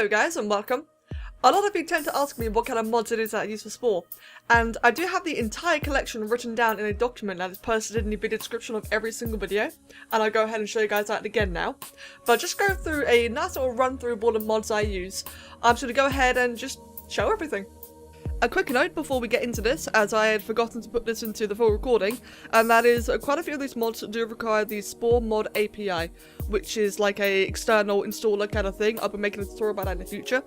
Hello guys and welcome. A lot of you tend to ask me what kind of mods it is that I use for Spore, and I do have the entire collection written down in a document that is posted in the video description of every single video, and I'll go ahead and show you guys that again now. But just go through a nice little run through of all the mods I use. I'm just going to go ahead and just show everything. A quick note before we get into this, as I had forgotten to put this into the full recording, and that is quite a few of these mods do require the Spore mod API, which is like a external installer kind of thing. I'll be making a tutorial about that in the future.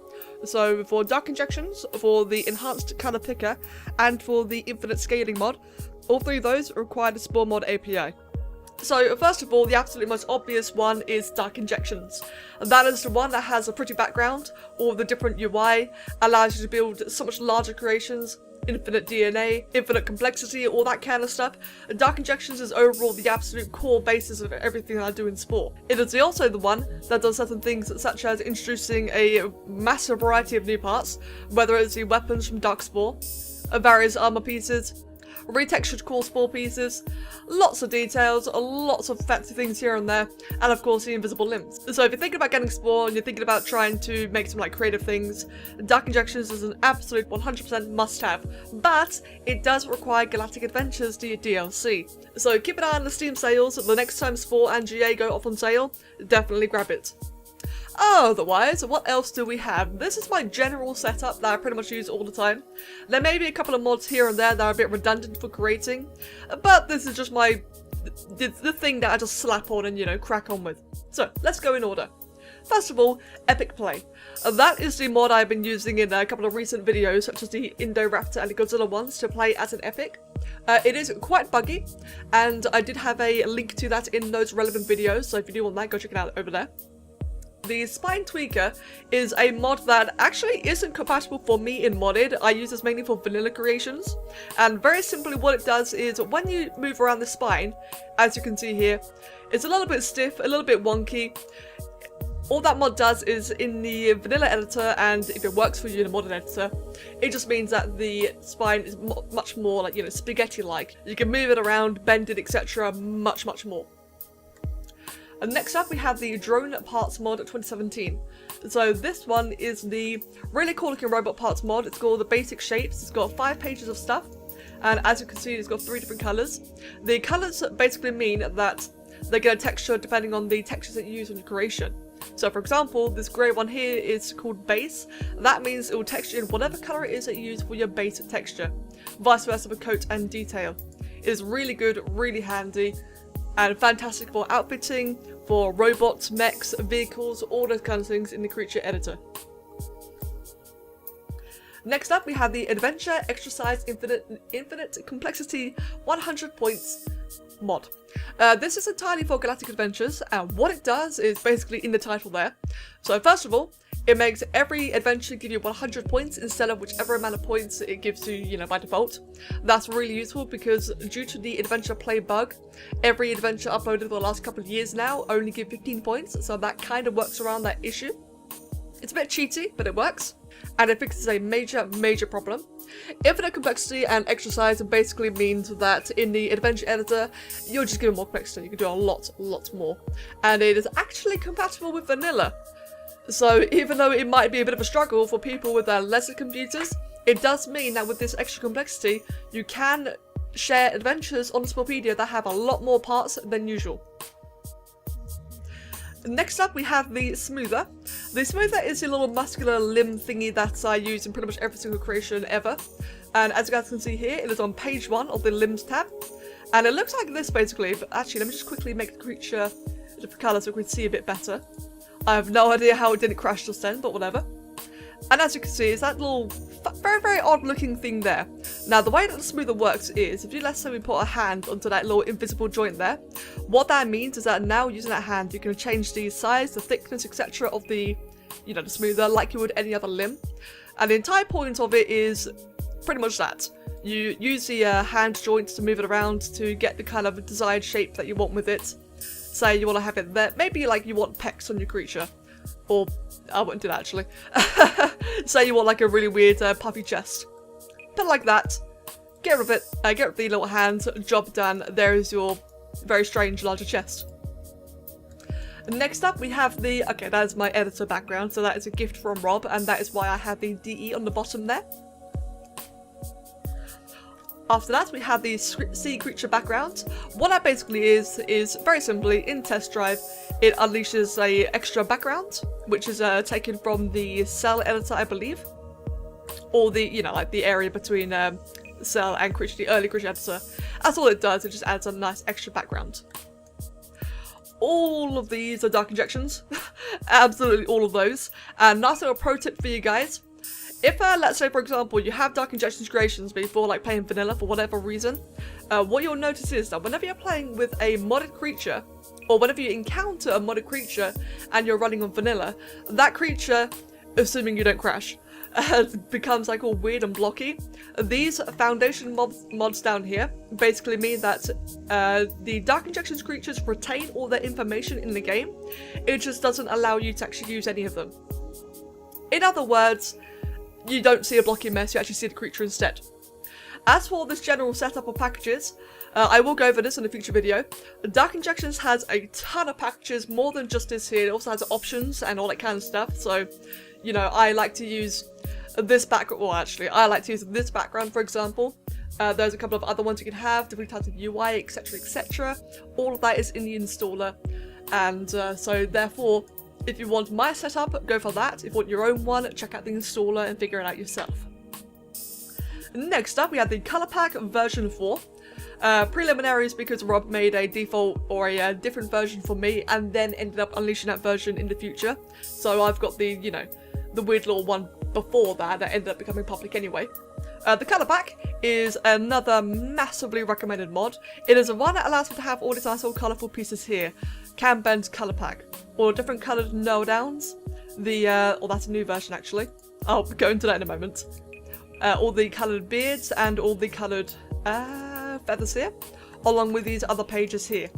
So for dark injections, for the enhanced color picker, and for the infinite scaling mod, all three of those require the Spore mod API. So first of all, the absolutely most obvious one is dark injections. That is the one that has a pretty background, all the different UI, allows you to build so much larger creations, infinite DNA, infinite complexity, all that kind of stuff. Dark injections is overall the absolute core basis of everything that I do in Spore. It is also the one that does certain things such as introducing a massive variety of new parts, whether it's the weapons from Dark Spore, various armor pieces, retextured core Spore pieces, lots of details, lots of fancy things here and there, and of course the invisible limbs. So if you're thinking about getting Spore and you're thinking about trying to make some creative things, Dark Injections is an absolute 100% must-have, but it does require Galactic Adventures to your DLC. So keep an eye on the Steam sales. The next time Spore and GA go off on sale, definitely grab it. Otherwise, what else do we have? This is my general setup that I pretty much use all the time. There may be a couple of mods here and there that are a bit redundant for creating, but this is just the thing that I just slap on and, crack on with. So, let's go in order. First of all, Epic Play. That is the mod I've been using in a couple of recent videos, such as the Indoraptor and the Godzilla ones, to play as an epic. It is quite buggy, and I did have a link to that in those relevant videos, so if you do want that, go check it out over there. The Spine Tweaker is a mod that actually isn't compatible for me in modded. I use this mainly for vanilla creations, and very simply what it does is when you move around the spine, as you can see here, it's a little bit stiff, a little bit wonky. All that mod does is in the vanilla editor, and if it works for you in a modded editor, it just means that the spine is much more spaghetti-like. You can move it around, bend it, etc. much more. And next up we have the Drone Parts mod 2017. So this one is the really cool looking robot parts mod. It's called the Basic Shapes. It's got 5 pages of stuff, and as you can see it's got 3 different colours. The colours basically mean that they get a texture depending on the textures that you use on your creation. So for example, this grey one here is called base. That means it will texture in whatever colour it is that you use for your base texture. Vice versa for coat and detail. It is really good, really handy, and fantastic for outfitting, for robots, mechs, vehicles, all those kind of things in the creature editor. Next up we have the Adventure Exercise Infinite Complexity 100 Points mod. This is entirely for Galactic Adventures, and what it does is basically in the title there. So first of all, it makes every adventure give you 100 points instead of whichever amount of points it gives you, by default. That's really useful because due to the adventure play bug, every adventure uploaded for the last couple of years now only give 15 points, so that kind of works around that issue. It's a bit cheaty, but it works, and it fixes a major problem. Infinite complexity and exercise basically means that in the adventure editor, you're just given more complexity. You can do a lot more, and it is actually compatible with vanilla. So even though it might be a bit of a struggle for people with lesser computers, it does mean that with this extra complexity, you can share adventures on Sporepedia that have a lot more parts than usual. Next up we have the Smoother. The Smoother is a little muscular limb thingy that I use in pretty much every single creation ever. And as you guys can see here, it is on page 1 of the Limbs tab. And it looks like this basically, but actually let me just quickly make the creature a different colour so we can see a bit better. I have no idea how it didn't crash just then, but whatever. And as you can see, it's that little very odd looking thing there. Now the way that the Smoother works is, if you let's say we put a hand onto that little invisible joint there, what that means is that now using that hand you can change the size, the thickness, etc. of the the Smoother like you would any other limb. And the entire point of it is pretty much that. You use the hand joints to move it around to get the kind of desired shape that you want with it. Say you want to have it there, maybe you want pecs on your creature, or I wouldn't do that actually. Say you want a really weird puffy chest. Put it like that, get rid of it, get rid of the little hands, job done, there is your very strange larger chest. Next up we have the, okay, that is my editor background, so that is a gift from Rob, and that is why I have the DE on the bottom there. After that we have the sea creature background. What that basically is very simply, in test drive, it unleashes a extra background, which is taken from the cell editor, I believe. Or the, you know, like the area between cell and creature, the early creature editor. That's all it does, it just adds a nice extra background. All of these are dark injections. Absolutely all of those. And nice little pro tip for you guys. If, let's say for example, you have dark injections creations before like playing vanilla for whatever reason, what you'll notice is that whenever you're playing with a modded creature, or whenever you encounter a modded creature and you're running on vanilla, that creature, assuming you don't crash, becomes like all weird and blocky. These foundation mods down here basically mean that the dark injections creatures retain all their information in the game, it just doesn't allow you to actually use any of them. In other words, you don't see a blocky mess, you actually see the creature instead. As for this general setup of packages, I will go over this in a future video. Dark Injections has a ton of packages, more than just this here. It also has options and all that kind of stuff. So, you know, I like to use this background, well actually, I like to use this background for example. There's a couple of other ones you can have, different types of UI, etc, etc. All of that is in the installer. And so therefore, if you want my setup, go for that. If you want your own one, check out the installer and figure it out yourself. Next up, we have the Color Pack version 4. Preliminaries because Rob made a default or a different version for me and then ended up unleashing that version in the future. So I've got the, you know, the weird little one before that ended up becoming public anyway. The Color Pack is another massively recommended mod. It is one that allows you to have all these nice little colourful pieces here. Cam Bend's Color Pack. All different coloured nail downs. Oh, that's a new version actually. I'll go into that in a moment. All the coloured beards and all the coloured feathers here, along with these other pages here.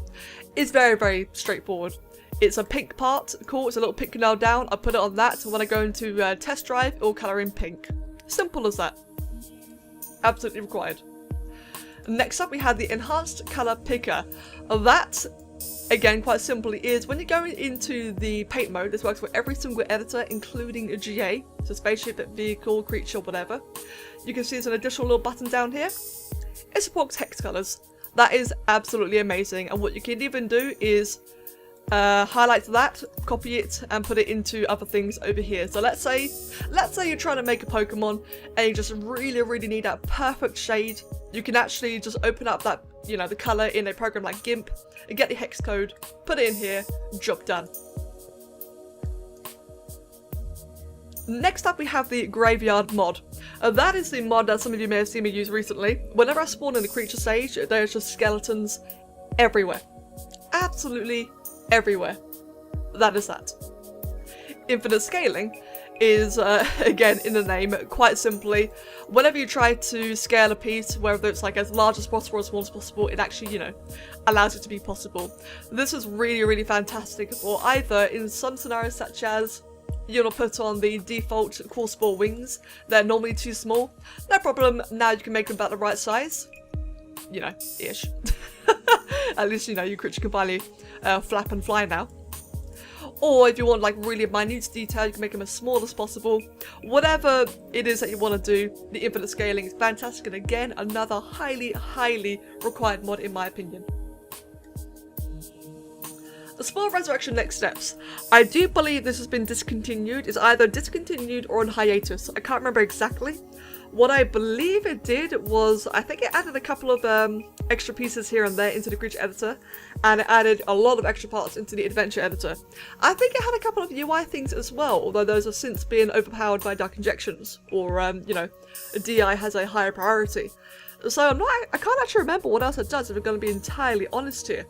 It's very, very straightforward. It's a pink part, cool, it's a little pink nail down, I put it on that, so when I go into test drive, it will colour in pink. Simple as that. Absolutely required. Next up we have the Enhanced Colour Picker. That, again, quite simply is when you go into the paint mode, this works for every single editor, including a GA, so spaceship, vehicle, creature, whatever. You can see there's an additional little button down here. It supports hex colours. That is absolutely amazing, and what you can even do is highlight that, copy it, and put it into other things over here. So let's say you're trying to make a Pokemon and you just really need that perfect shade. You can actually just open up that, you know, the colour in a program like GIMP and get the hex code, put it in here, job done. Next up we have the Graveyard mod. That is the mod that some of you may have seen me use recently. Whenever I spawn in the creature stage, there's just skeletons everywhere. Absolutely everywhere. That is that. Infinite scaling is, again in the name, quite simply, whenever you try to scale a piece, whether it's like as large as possible or as small as possible, it actually, you know, allows it to be possible. This is really fantastic for either in some scenarios such as you'll put on the default core Spore wings. They're normally too small. No problem, now you can make them about the right size. You know, ish. At least, you know, your creature can finally flap and fly now. Or if you want like really minute detail, you can make them as small as possible. Whatever it is that you want to do, the infinite scaling is fantastic, and again, another highly required mod in my opinion. The Spore Resurrection Next Steps. I do believe this has been discontinued. It's either discontinued or on hiatus. I can't remember exactly. What I believe it did was, I think it added a couple of extra pieces here and there into the creature editor, and it added a lot of extra parts into the adventure editor. I think it had a couple of UI things as well, although those have since been overpowered by Dark Injections, or, you know, DI has a higher priority. So I can't actually remember what else it does, if I'm going to be entirely honest here.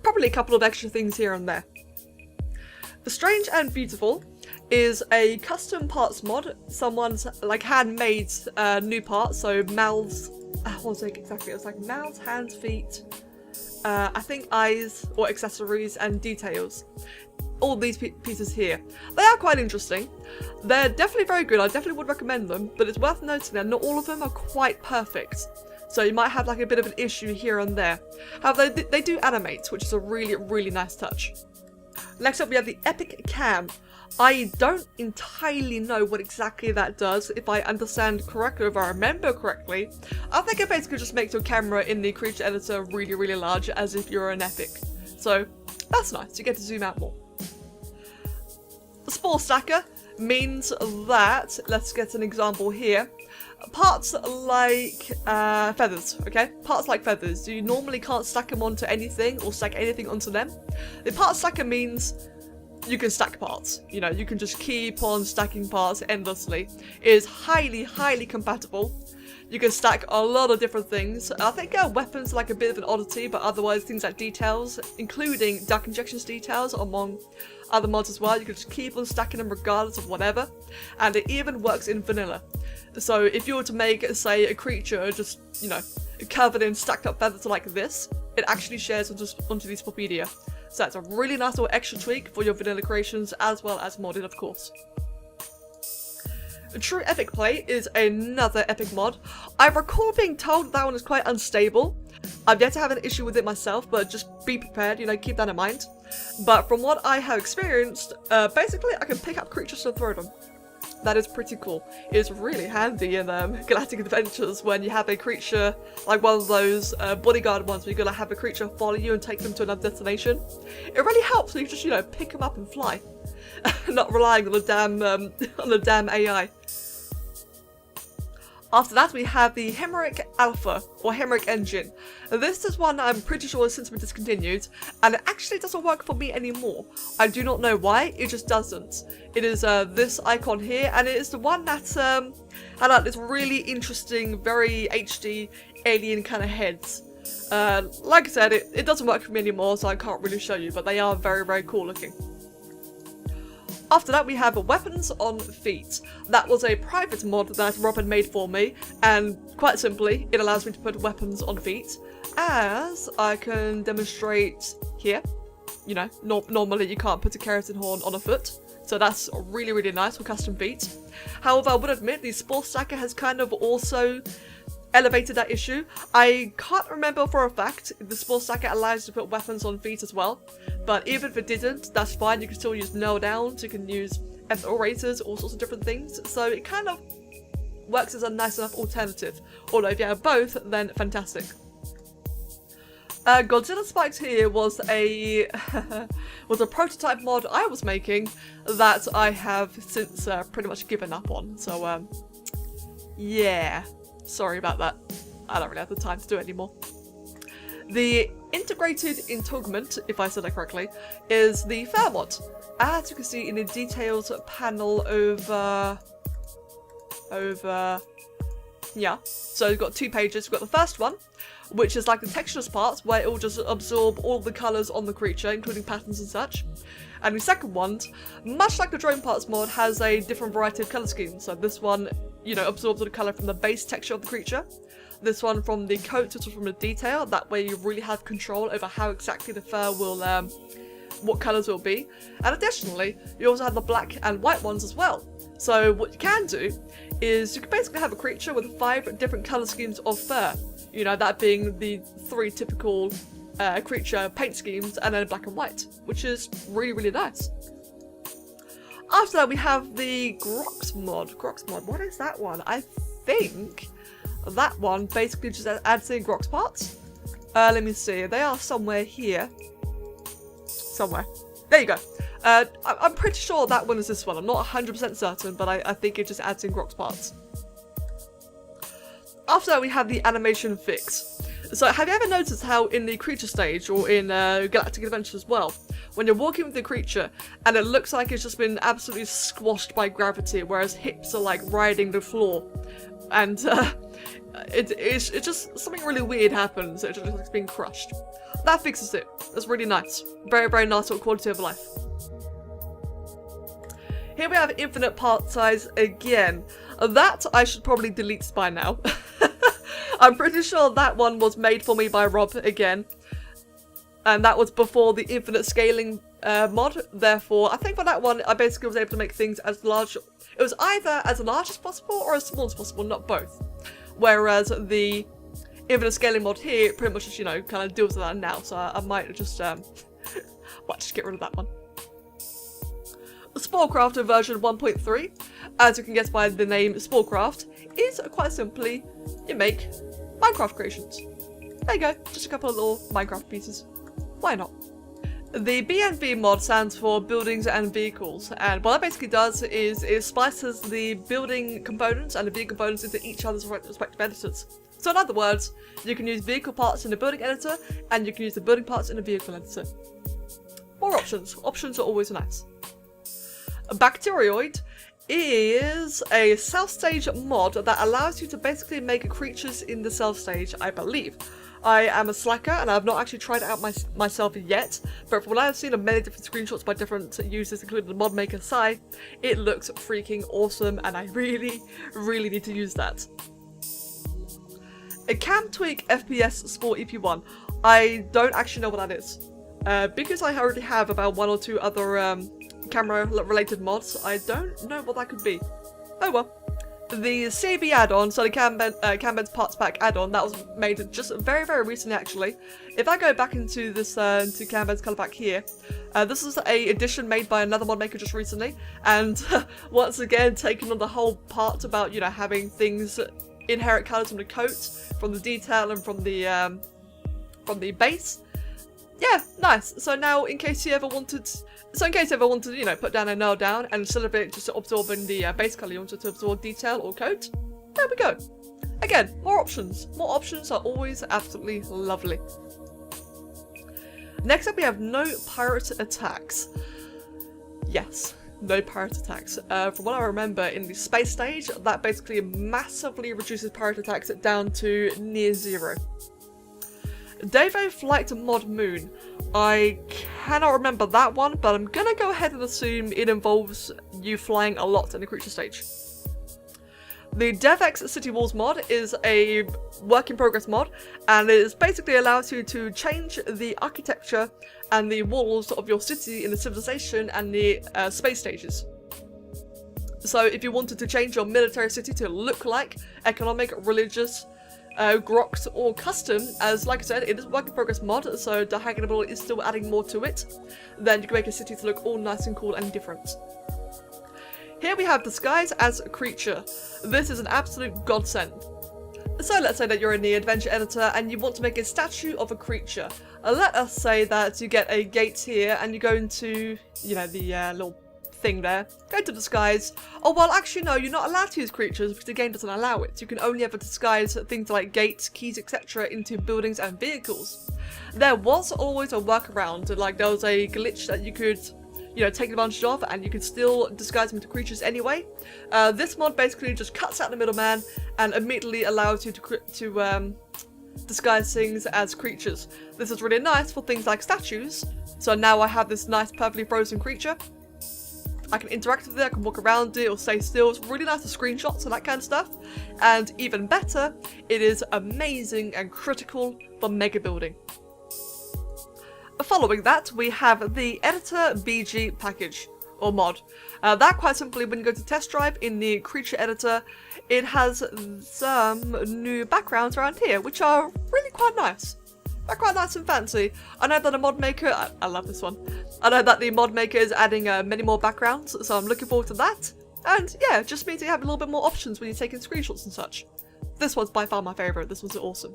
Probably a couple of extra things here and there. The Strange and Beautiful is a custom parts mod. Someone's like handmade new parts, so mouths, what was it exactly? It was like mouths, hands, feet, I think eyes or accessories and details. All these pieces here. They are quite interesting. They're definitely very good. I definitely would recommend them, but it's worth noting that not all of them are quite perfect. So you might have like a bit of an issue here and there. However, they do animate, which is a really nice touch. Next up we have the Epic Cam. I don't entirely know what exactly that does. If I understand correctly, if I remember correctly, I think it basically just makes your camera in the creature editor really, really large, as if you're an epic. So that's nice, you get to zoom out more. The Spore Stacker means that, let's get an example here, parts like feathers, okay? Parts like feathers, you normally can't stack them onto anything or stack anything onto them. The part stacker means you can stack parts, you know, you can just keep on stacking parts endlessly. It is highly, highly compatible. You can stack a lot of different things. I think weapons are like a bit of an oddity, but otherwise things like details, including Dark Injections details among other mods as well, you can just keep on stacking them regardless of whatever. And it even works in vanilla. So if you were to make, say, a creature just, you know, covered in stacked up feathers like this, it actually shares onto these Spopedia. So that's a really nice little extra tweak for your vanilla creations, as well as modded, of course. True Epic Play is another epic mod. I recall being told that one is quite unstable. I've yet to have an issue with it myself, but just be prepared, you know, keep that in mind. But from what I have experienced, basically I can pick up creatures and throw them. That is pretty cool. It's really handy in Galactic Adventures when you have a creature, like one of those bodyguard ones where you're gonna have a creature follow you and take them to another destination. It really helps when you just, you know, pick them up and fly. Not relying on the damn AI. After that we have the Hemeric Alpha, or Hemeric Engine. This is one I'm pretty sure has since been discontinued, and it actually doesn't work for me anymore. I do not know why, it just doesn't. It is this icon here, and it is the one that had like this really interesting, very HD alien kind of heads. Like I said, it doesn't work for me anymore, so I can't really show you, but they are very, very cool looking. After that we have Weapons on Feet. That was a private mod that Rob had made for me, and quite simply it allows me to put weapons on feet, as I can demonstrate here. You know, normally you can't put a keratin horn on a foot, so that's really, really nice for custom feet. However, I would admit the Spore Stacker has kind of also elevated that issue. I can't remember for a fact if the Spore Stacker allows you to put weapons on feet as well, but even if it didn't, that's fine. You can still use nail downs, you can use orators, all sorts of different things, so it kind of works as a nice enough alternative. Although if you have both, then fantastic. Godzilla Spikes here was a prototype mod I was making that I have since pretty much given up on, so yeah. Sorry about that. I don't really have the time to do it anymore. The Integrated Entanglement, if I said that correctly, is the Fair mod. As you can see in the details panel over... yeah. So you've got two pages. You've got the first one, which is like the textures part, where it will just absorb all the colours on the creature, including patterns and such. And the second one, much like the Drone Parts mod, has a different variety of colour schemes. So this one, you know, absorbs all the colour from the base texture of the creature. This one from the coat, this one from the detail. That way you really have control over how exactly the fur will, what colours will be. And additionally, you also have the black and white ones as well. So what you can do is you can basically have a creature with 5 different colour schemes of fur. You know, that being the 3 typical creature paint schemes, and then black and white, which is really, really nice. After that we have the Grox mod. What is that one? I think that one basically just adds in Grox parts. Let me see, they are somewhere here. Somewhere. There you go. I'm pretty sure that one is this one. I'm not 100% certain, but I think it just adds in Grox parts. After that we have the animation fix. So have you ever noticed how in the creature stage, or in Galactic Adventure as well, when you're walking with the creature and it looks like it's just been absolutely squashed by gravity, whereas hips are like riding the floor, and it's just something really weird happens. It just looks like it's being crushed. That fixes it. That's really nice. Very, very nice sort of quality of life. Here we have infinite part size again. That I should probably delete by now. I'm pretty sure that one was made for me by Rob again. And that was before the infinite scaling mod. Therefore, I think for that one, I basically was able to make things as large. It was either as large as possible or as small as possible, not both. Whereas the infinite scaling mod here pretty much just, you know, kind of deals with that now. So I might just, might just get rid of that one. Sporecraft version 1.3, as you can guess by the name Sporecraft, is quite simply you make Minecraft creations. There you go, just a couple of little Minecraft pieces. Why not? The BNV mod stands for Buildings and Vehicles, and what that basically does is it splices the building components and the vehicle components into each other's respective editors. So in other words, you can use vehicle parts in the building editor, and you can use the building parts in the vehicle editor. More options. Options are always nice. Bacterioid is a self stage mod that allows you to basically make creatures in the self stage, I believe. I am a slacker and I've not actually tried it out myself yet, but from what I've seen of many different screenshots by different users, including the mod maker Sai, it looks freaking awesome and I really need to use that. A Cam Tweak FPS Spore EP1. I don't actually know what that is. Because I already have about 1 or 2 other camera related mods, I don't know what that could be. Oh well. The CB add-on, so the Cambed's Parts Pack add-on, that was made just very recently actually. If I go back into this, to Cambed's Color Pack here, this is a edition made by another mod maker just recently, and once again taking on the whole part about, you know, having things inherit colours from the coat, from the detail and from the base. Yeah, nice. So now in case you ever wanted, you know, put down a nail down and instead of it just absorbing the base colour, you wanted to absorb detail or coat, there we go. Again, more options. More options are always absolutely lovely. Next up we have no pirate attacks. Yes, no pirate attacks. From what I remember in the space stage, that basically massively reduces pirate attacks down to near 0. Devo Flight Mod Moon. I cannot remember that one, but I'm gonna go ahead and assume it involves you flying a lot in the creature stage. The DevX City Walls mod is a work in progress mod, and it basically allows you to change the architecture and the walls of your city in the civilization and the space stages. So if you wanted to change your military city to look like economic, religious, grox or custom, as like I said, it is a work in progress mod, so DarkEdgeTV is still adding more to it, then you can make a city to look all nice and cool and different. Here we have Disguise as a Creature. This is an absolute godsend. So let's say that you're in the adventure editor and you want to make a statue of a creature. Let us say that you get a gate here and you go into, you know, the little thing there, go to disguise. Oh well, actually no, you're not allowed to use creatures because the game doesn't allow it. You can only ever disguise things like gates, keys, etc. into buildings and vehicles. There was always a workaround, like there was a glitch that you could, you know, take advantage of and you could still disguise them into creatures anyway. This mod basically just cuts out the middleman and immediately allows you to disguise things as creatures. This is really nice for things like statues. So now I have this nice perfectly frozen creature. I can interact with it, I can walk around it or stay still. It's really nice for screenshots and that kind of stuff. And even better, it is amazing and critical for mega building. Following that, we have the Editor BG package, or mod. That quite simply, when you go to test drive in the creature editor, it has some new backgrounds around here, which are really quite nice. They're quite nice and fancy. I know that a mod maker, I love this one. I know that the mod maker is adding many more backgrounds, so I'm looking forward to that. And yeah, just means you have a little bit more options when you're taking screenshots and such. This one's by far my favourite, this one's awesome.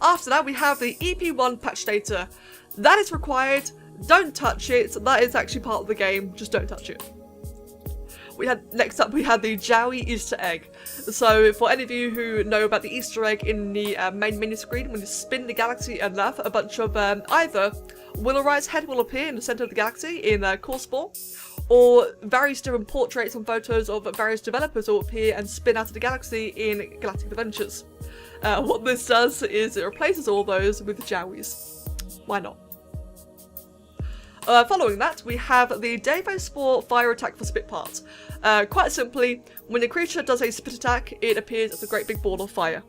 After that, we have the EP1 patch data. That is required, don't touch it, that is actually part of the game, just don't touch it. Next up we had the Jowie Easter egg. So for any of you who know about the Easter egg in the main menu screen, when you spin the galaxy enough, a bunch of either Willowright's head will appear in the centre of the galaxy in Spore, or various different portraits and photos of various developers will appear and spin out of the galaxy in Galactic Adventures. What this does is it replaces all those with Jowies. Why not? Following that, we have the Devo Spore fire attack for spit parts. Quite simply, when a creature does a spit attack, it appears as a great big ball of fire.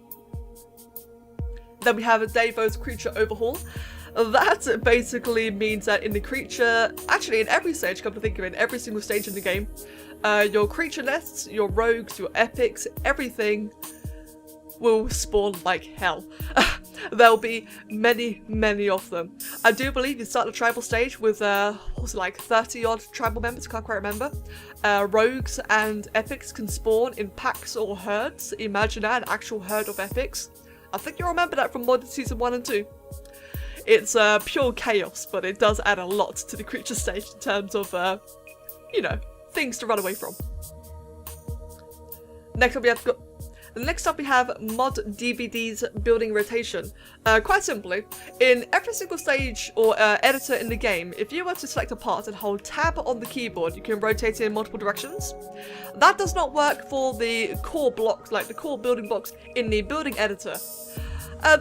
Then we have Devo's creature overhaul. That basically means that in the creature, actually in every stage, come to think of it, in every single stage in the game, your creature lists, your rogues, your epics, everything will spawn like hell. there'll be many of them. I do believe you start the tribal stage with, what was it, like 30 odd tribal members, can't quite remember. Rogues and epics can spawn in packs or herds. Imagine that, an actual herd of epics. I think you'll remember that from modded season 1 and 2. It's pure chaos, but it does add a lot to the creature stage in terms of, you know, things to run away from. Next up we have Mod DVD's building rotation. Quite simply, in every single stage or editor in the game, if you were to select a part and hold tab on the keyboard, you can rotate it in multiple directions. That does not work for the core blocks, like the core building blocks in the building editor.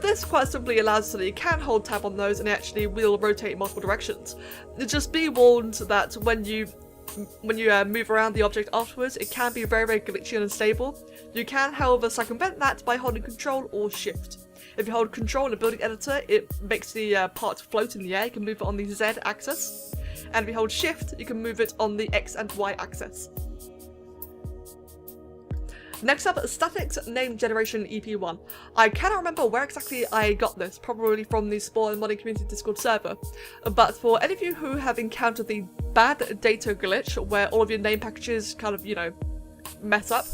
This quite simply allows so that you can hold tab on those and it actually will rotate in multiple directions. Just be warned that when you move around the object afterwards, it can be very glitchy and unstable. You can, however, circumvent that by holding Control or Shift. If you hold Control in the building editor, it makes the part float in the air. You can move it on the Z axis. And if you hold Shift, you can move it on the X and Y axis. Next up, Statics Name Generation EP1. I cannot remember where exactly I got this, probably from the Spore and Modding Community Discord server. But for any of you who have encountered the bad data glitch, where all of your name packages kind of, you know, mess up,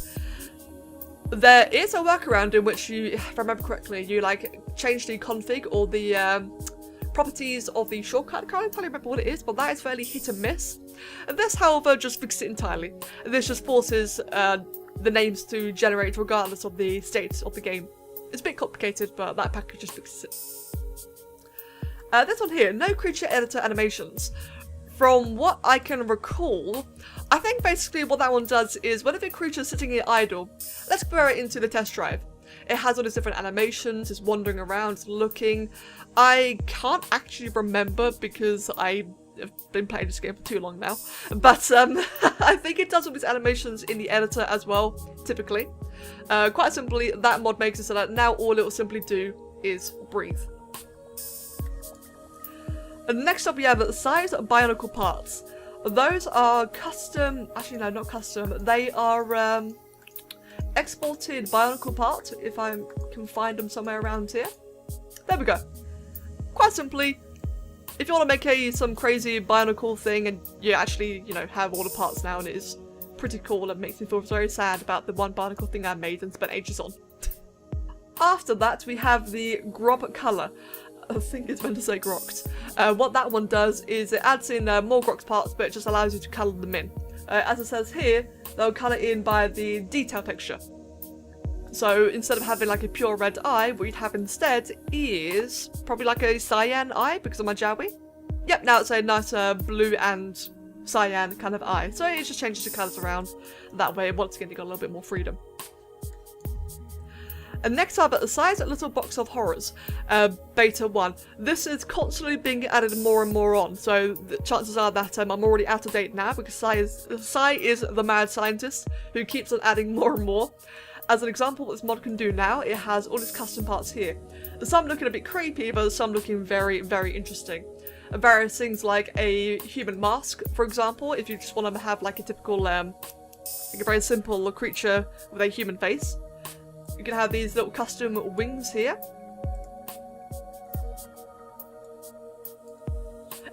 there is a workaround in which you, if I remember correctly, you like change the config or the properties of the shortcut. I can't entirely remember what it is, but that is fairly hit and miss. And this, however, just fixes it entirely. This just forces the names to generate regardless of the state of the game. It's a bit complicated, but that package just fixes it. This one here, no creature editor animations. From what I can recall, I think basically what that one does is whenever a creature is sitting here idle, let's compare it into the test drive. It has all these different animations, it's wandering around, it's looking. I can't actually remember because I've been playing this game for too long now, but I think it does all these animations in the editor as well, typically. Quite simply, that mod makes it so that now all it will simply do is breathe. And next up we have size bionicle parts. Those are custom, actually no, not custom, they are exported bionicle parts, if I can find them somewhere around here. There we go. Quite simply, if you want to make some crazy bionicle thing and you actually, you know, have all the parts now, and it is pretty cool and makes me feel very sad about the one bionicle thing I made and spent ages on. After that we have the Grob Colour. I think it's meant to say Grocked. What that one does is it adds in more Grocked parts, but it just allows you to colour them in. As it says here, they'll colour in by the detail texture. So instead of having like a pure red eye, what you'd have instead is probably like a cyan eye because of my Jowie. Yep, now it's a nice blue and cyan kind of eye. So it just changes the colours around. That way, once again, you got a little bit more freedom. And next up, the Size Little Box of Horrors, Beta 1. This is constantly being added more and more on, so the chances are that I'm already out of date now because Sai is the mad scientist who keeps on adding more and more. As an example, what this mod can do now, it has all its custom parts here. Some looking a bit creepy, but some looking very interesting. And various things like a human mask, for example, if you just want to have like a typical, like a very simple creature with a human face. You can have these little custom wings here.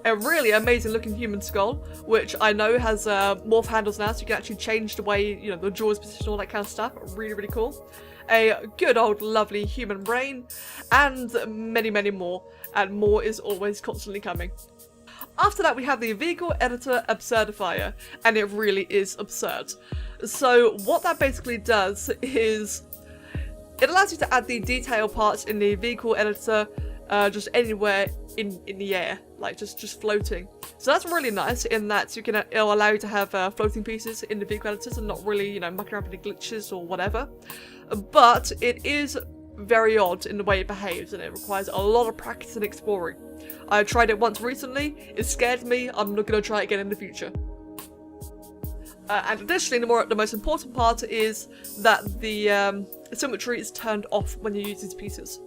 A really amazing looking human skull, which I know has morph handles now, so you can actually change the way, you know, the jaw's position, all that kind of stuff. Really cool. A good old lovely human brain, and many more. And more is always constantly coming. After that we have the Vehicle Editor Absurdifier, and it really is absurd. So what that basically does is it allows you to add the detail parts in the vehicle editor just anywhere in the air, like just floating. So that's really nice in that it'll allow you to have floating pieces in the vehicle editors and not really, you know, mucking around with any glitches or whatever. But it is very odd in the way it behaves and it requires a lot of practice and exploring. I tried it once recently, it scared me, I'm not going to try it again in the future. And additionally, the most important part is that the symmetry is turned off when you use these pieces.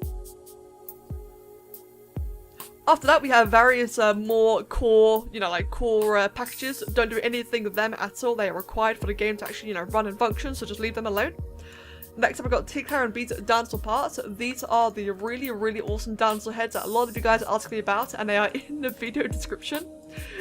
After that, we have various more core, you know, like core packages. Don't do anything with them at all. They are required for the game to actually, you know, run and function, so just leave them alone. Next up, I've got Tickler and Beat dinosaur parts. These are the really, really awesome dinosaur heads that a lot of you guys are asking me about, and they are in the video description.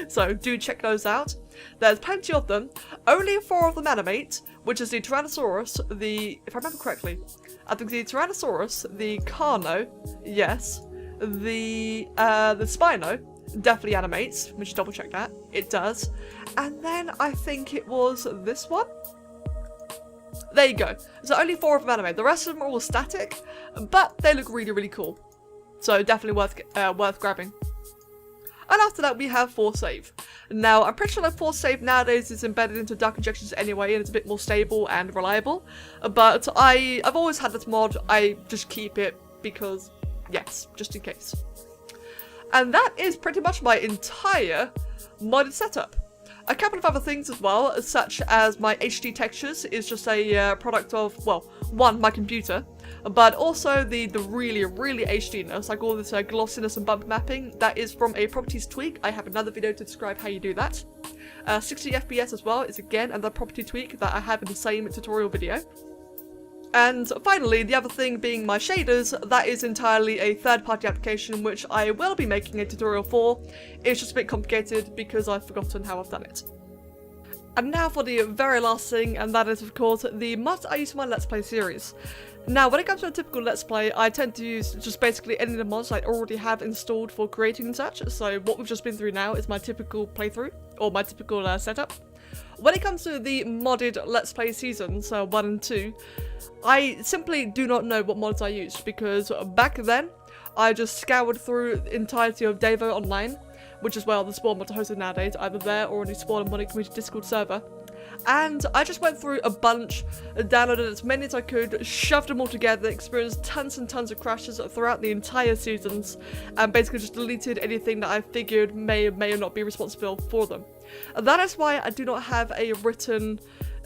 So do check those out. There's plenty of them. Only 4 of them animate, which is the Tyrannosaurus, if I remember correctly, I think the Tyrannosaurus, the Carno, yes, the Spino definitely animates. We should double check that. It does. And then I think it was this one. There you go. So only 4 of them animate. The rest of them are all static, but they look really, really cool. So definitely worth grabbing. And after that, we have Force Save. Now, I'm pretty sure that Force Save nowadays is embedded into Dark Injections anyway, and it's a bit more stable and reliable. But I've always had this mod. I just keep it because, yes, just in case. And that is pretty much my entire modded setup. A couple of other things as well, such as my HD textures is just a product of, well, one, my computer, but also the really, really HDness, like all this glossiness and bump mapping, that is from a properties tweak. I have another video to describe how you do that. 60 FPS as well is again another property tweak that I have in the same tutorial video. And finally, the other thing being my shaders, that is entirely a third-party application which I will be making a tutorial for. It's just a bit complicated because I've forgotten how I've done it. And now for the very last thing, and that is of course the mods I use for my Let's Play series. Now, when it comes to a typical Let's Play, I tend to use just basically any of the mods I already have installed for creating and such. So what we've just been through now is my typical playthrough, or my typical setup. When it comes to the modded Let's Play seasons, 1 and 2, I simply do not know what mods I used, because back then, I just scoured through the entirety of Devo Online, which is, well, the Spore mods are hosted nowadays, either there or on the Spore and Modding Community Discord server. And I just went through a bunch, downloaded as many as I could, shoved them all together, experienced tons and tons of crashes throughout the entire seasons, and basically just deleted anything that I figured may or may not be responsible for them. And that is why I do not have a written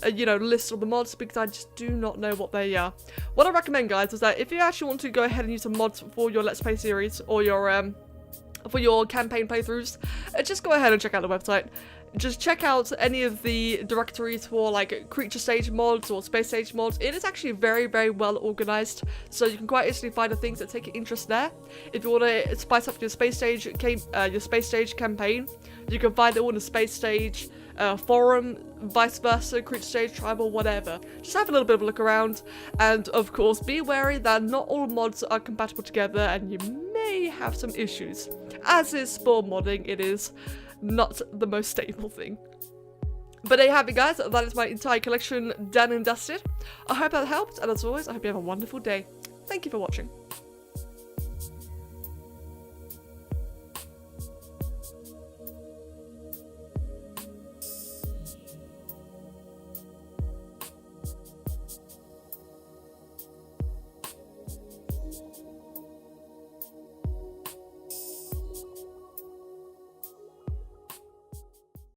list of the mods, because I just do not know what they are. What I recommend, guys, is that if you actually want to go ahead and use some mods for your Let's Play series, or your for your campaign playthroughs, just go ahead and check out the website. Just check out any of the directories for like creature stage mods or space stage mods. It is actually very, very well organized, so you can quite easily find the things that take your interest there. If you want to spice up your space stage campaign, you can find it all in the space stage forum, vice versa, creature stage, tribal, whatever. Just have a little bit of a look around, and of course be wary that not all mods are compatible together and you may have some issues. As is Spore modding, it is not the most stable thing. But there you have it, guys. That is my entire collection done and dusted. I hope that helped, and as always, I hope you have a wonderful day. Thank you for watching.